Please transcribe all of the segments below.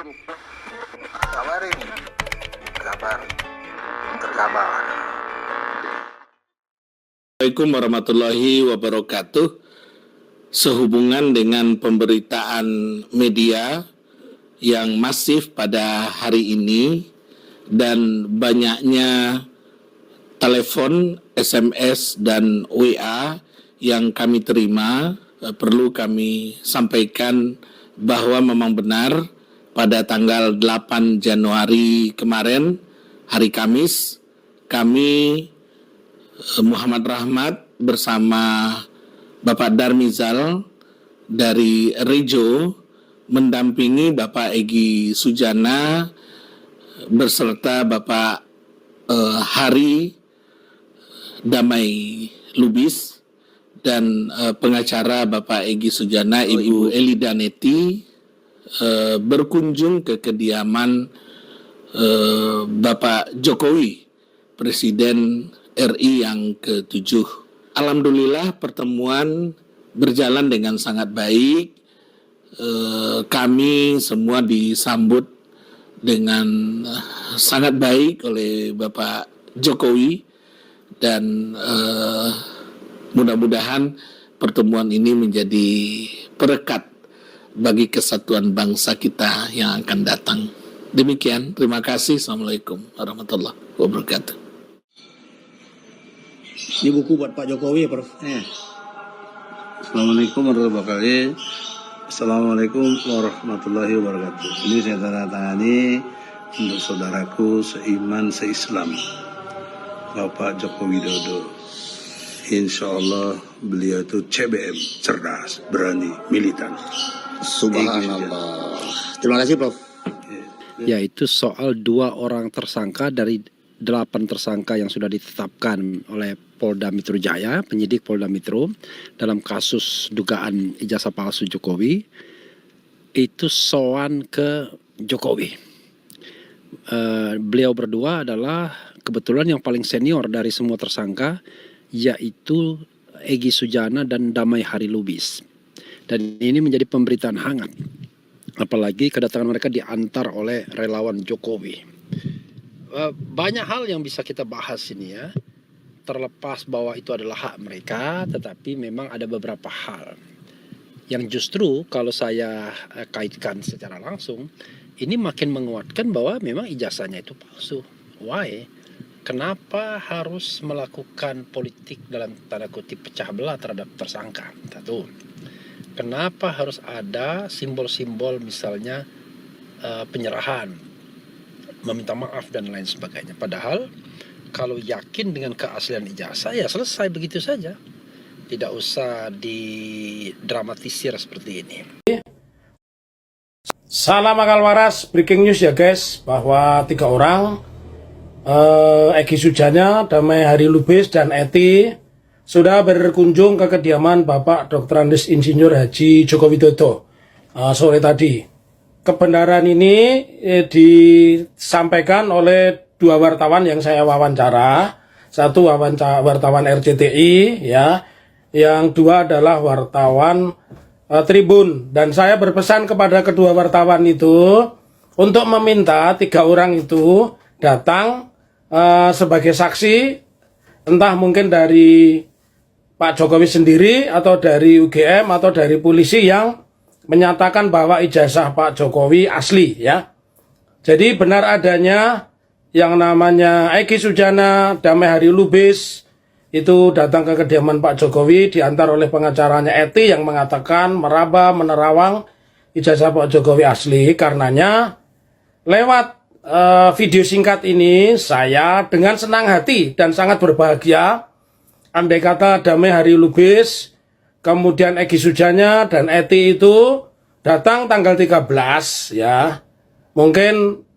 Kabar ini, kabar terkabar. Assalamualaikum warahmatullahi wabarakatuh. Sehubungan dengan pemberitaan media yang masif pada hari ini dan banyaknya telepon, SMS, dan WA yang kami terima, perlu kami sampaikan bahwa memang benar pada tanggal 8 Januari kemarin, hari Kamis, kami Muhammad Rahmat bersama Bapak Darmizal dari Rejo mendampingi Bapak Egy Sujana beserta Bapak Hari Damai Lubis dan pengacara Bapak Egy Sujana, Ibu Elida Neti, berkunjung ke kediaman Bapak Jokowi, Presiden RI yang ke-7. Alhamdulillah pertemuan berjalan dengan sangat baik. Kami semua disambut dengan sangat baik oleh Bapak Jokowi dan mudah-mudahan pertemuan ini menjadi perekat bagi kesatuan bangsa kita yang akan datang. Demikian, terima kasih. Assalamualaikum warahmatullahi wabarakatuh. Ini buku buat Pak Jokowi ya, Prof? Assalamualaikum warahmatullahi wabarakatuh. Assalamualaikum warahmatullahi wabarakatuh. Ini saya tanda tangani untuk saudaraku seiman seislam, Bapak Joko Widodo. Insya Allah beliau itu CBM, cerdas, berani, militan. Subhanallah. Terima kasih, Prof. Yaitu soal 2 orang tersangka dari 8 tersangka yang sudah ditetapkan oleh Polda Metro Jaya, penyidik Polda Metro dalam kasus dugaan ijazah palsu Jokowi, itu sowan ke Jokowi. Beliau berdua adalah kebetulan yang paling senior dari semua tersangka, yaitu Egy Sujana dan Damai Hari Lubis. Dan ini menjadi pemberitaan hangat, apalagi kedatangan mereka diantar oleh relawan Jokowi. Banyak hal yang bisa kita bahas ini ya, terlepas bahwa itu adalah hak mereka, tetapi memang ada beberapa hal yang justru kalau saya kaitkan secara langsung, ini makin menguatkan bahwa memang ijazahnya itu palsu. Why? Kenapa harus melakukan politik dalam tanda kutip pecah belah terhadap tersangka? Satu. Kenapa harus ada simbol-simbol misalnya penyerahan, meminta maaf dan lain sebagainya. Padahal kalau yakin dengan keaslian ijazah ya selesai begitu saja. Tidak usah didramatisir seperti ini. Salam akal waras, breaking news ya guys, bahwa 3 orang Egy Sujana, Damai Hari Lubis, dan Eti sudah berkunjung ke kediaman Bapak Dr. Andes Insinyur Haji Joko Widodo sore tadi. Kebenaran ini disampaikan oleh 2 wartawan yang saya wawancara. Satu wartawan RCTI ya, yang 2 adalah wartawan Tribun. Dan saya berpesan kepada kedua wartawan itu untuk meminta 3 orang itu datang sebagai saksi, entah mungkin dari Pak Jokowi sendiri atau dari UGM atau dari polisi yang menyatakan bahwa ijazah Pak Jokowi asli ya. Jadi benar adanya yang namanya Egy Sujana, Damai Hari Lubis itu datang ke kediaman Pak Jokowi diantar oleh pengacaranya Eti yang mengatakan meraba menerawang ijazah Pak Jokowi asli. Karenanya lewat video singkat ini saya dengan senang hati dan sangat berbahagia, andai kata Damai Hari Lubis, kemudian Egy Sujana dan Eti itu datang tanggal 13 ya. Mungkin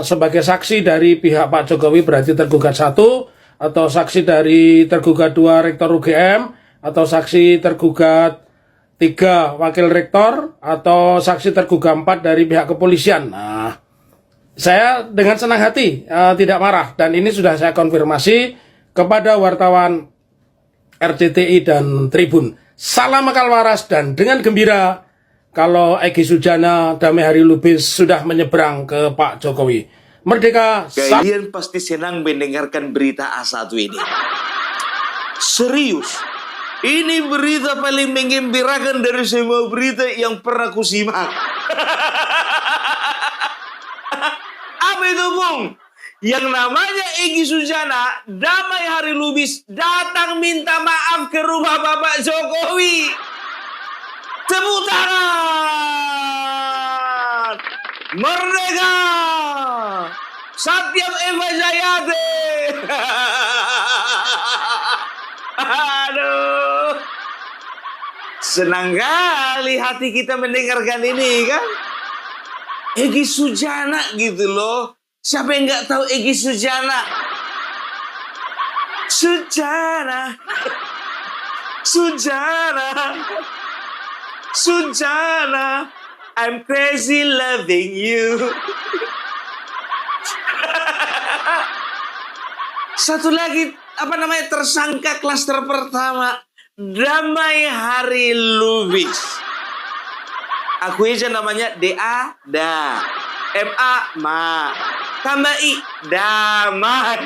sebagai saksi dari pihak Pak Jokowi berarti tergugat 1, atau saksi dari tergugat 2 rektor UGM, atau saksi tergugat 3 wakil rektor, atau saksi tergugat 4 dari pihak kepolisian. Nah, saya dengan senang hati tidak marah, dan ini sudah saya konfirmasi kepada wartawan RCTI dan Tribun. Salam akal waras, dan dengan gembira kalau Egy Sujana, Damai Hari Lubis sudah menyeberang ke Pak Jokowi. Merdeka Kalian pasti senang mendengarkan berita A1 ini. Serius. Ini berita paling menggembirakan dari semua berita yang pernah kusimak. Apa itu, Bung? Yang namanya Egy Sujana, Damai Hari Lubis datang minta maaf ke rumah Bapak Jokowi. Tepuk tangan. Merdeka. Satyam Eva Jayate. Aduh. Senang kali hati kita mendengarkan ini kan. Egy Sujana gitu loh. Siapa yang nggak tahu Egy Sujana? Sujana. Sujana. Sujana. I'm crazy loving you. Satu lagi, apa namanya, tersangka klaster pertama, Damai Hari Lubis. Aku aja namanya DA, da. MA, ma. Tambah I, damai.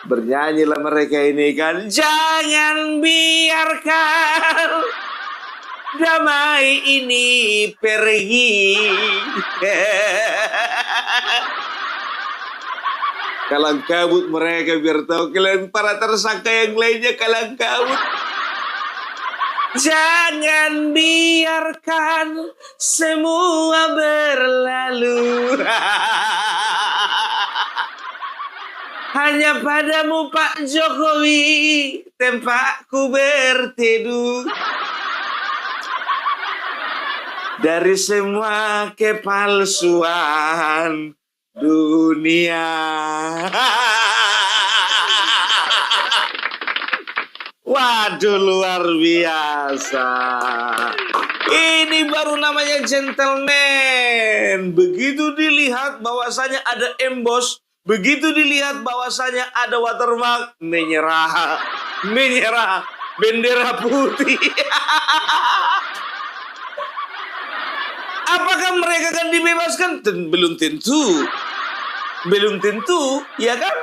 Bernyanyilah mereka ini kan. Jangan biarkan damai ini pergi. Kalang kabut mereka, biar tahu kalian para tersangka yang lainnya kalang kabut. Jangan biarkan semua berlalu. Hanya padamu Pak Jokowi tempatku berteduh. Dari semua kepalsuan dunia. Waduh, luar biasa. Ini baru namanya gentleman. Begitu dilihat bahwasanya ada emboss, begitu dilihat bahwasanya ada watermark, menyerah. Menyerah. Bendera putih. Apakah mereka akan dibebaskan? Belum tentu. Belum tentu, ya kan?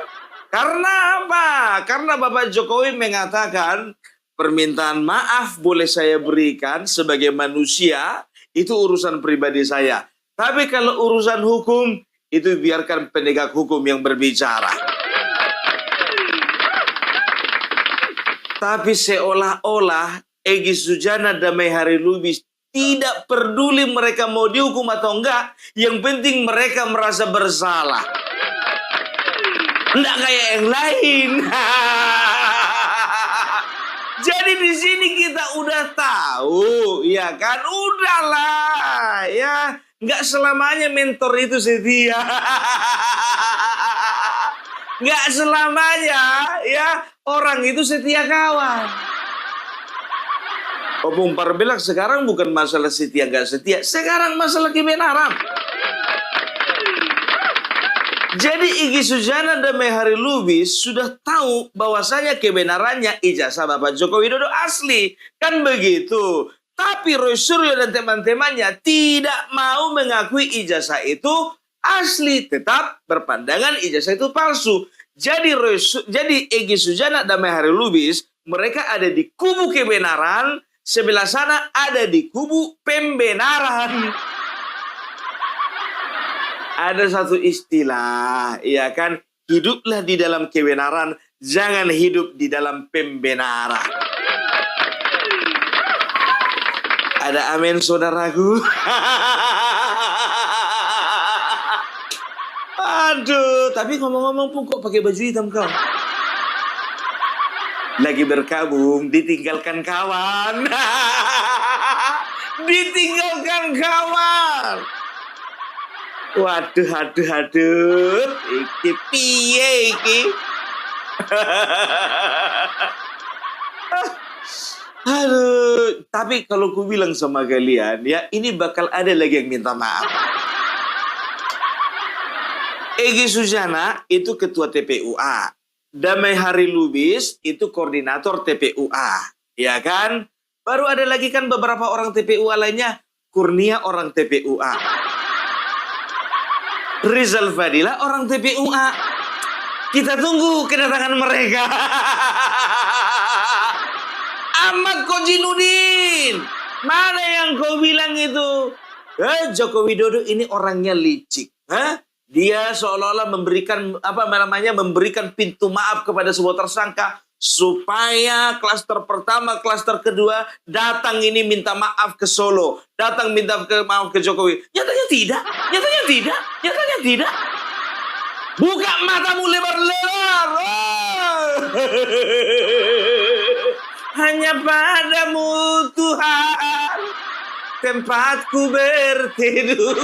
Karena apa? Karena Bapak Jokowi mengatakan permintaan maaf boleh saya berikan sebagai manusia, itu urusan pribadi saya. Tapi kalau urusan hukum, itu biarkan penegak hukum yang berbicara. Tapi seolah-olah Egy Sujana, Damai Hari Lubis tidak peduli mereka mau dihukum atau enggak. Yang penting mereka merasa bersalah. Enggak kayak yang lain. Jadi di sini kita udah tahu, ya kan? Udahlah, ya. Enggak selamanya mentor itu setia. Enggak selamanya, ya, orang itu setia kawan. Opung Parbilang sekarang bukan masalah setia enggak setia, sekarang masalah kebenaran. Jadi Egy Sujana, Damai Hari Lubis sudah tahu bahwasanya kebenarannya ijazah Bapak Joko Widodo asli. Kan begitu. Tapi Roy Suryo dan teman-temannya tidak mau mengakui ijazah itu asli. Tetap berpandangan ijazah itu palsu. Jadi Egy Sujana, Damai Hari Lubis, mereka ada di kubu kebenaran. Sebelah sana ada di kubu pembenaran. Ada satu istilah, ya kan? Hiduplah di dalam kebenaran, jangan hidup di dalam pembenaran. Ada amin, saudaraku. Aduh, tapi ngomong-ngomong pun kok pakai baju hitam kau? Lagi berkabung, ditinggalkan kawan. Ditinggalkan kawan. Waduh, iki piye iki? Aduh, tapi kalau ku bilang sama kalian, ya, ini bakal ada lagi yang minta maaf. Egy Sujana itu ketua TPUA. Damai Hari Lubis itu koordinator TPUA. Ya kan? Baru ada lagi kan beberapa orang TPUA lainnya. Kurnia orang TPUA. Rizal Fadila orang TPUA. Kita tunggu kedatangan mereka. Ahmad Kojinuddin, mana yang kau bilang itu? Joko Widodo ini orangnya licik. Dia seolah-olah memberikan memberikan pintu maaf kepada sebuah tersangka supaya klaster pertama, klaster kedua datang ini minta maaf ke Solo, datang minta maaf ke Jokowi. Nyatanya tidak. Buka matamu lebar-lebar. Hanya padamu Tuhan tempatku berteduh.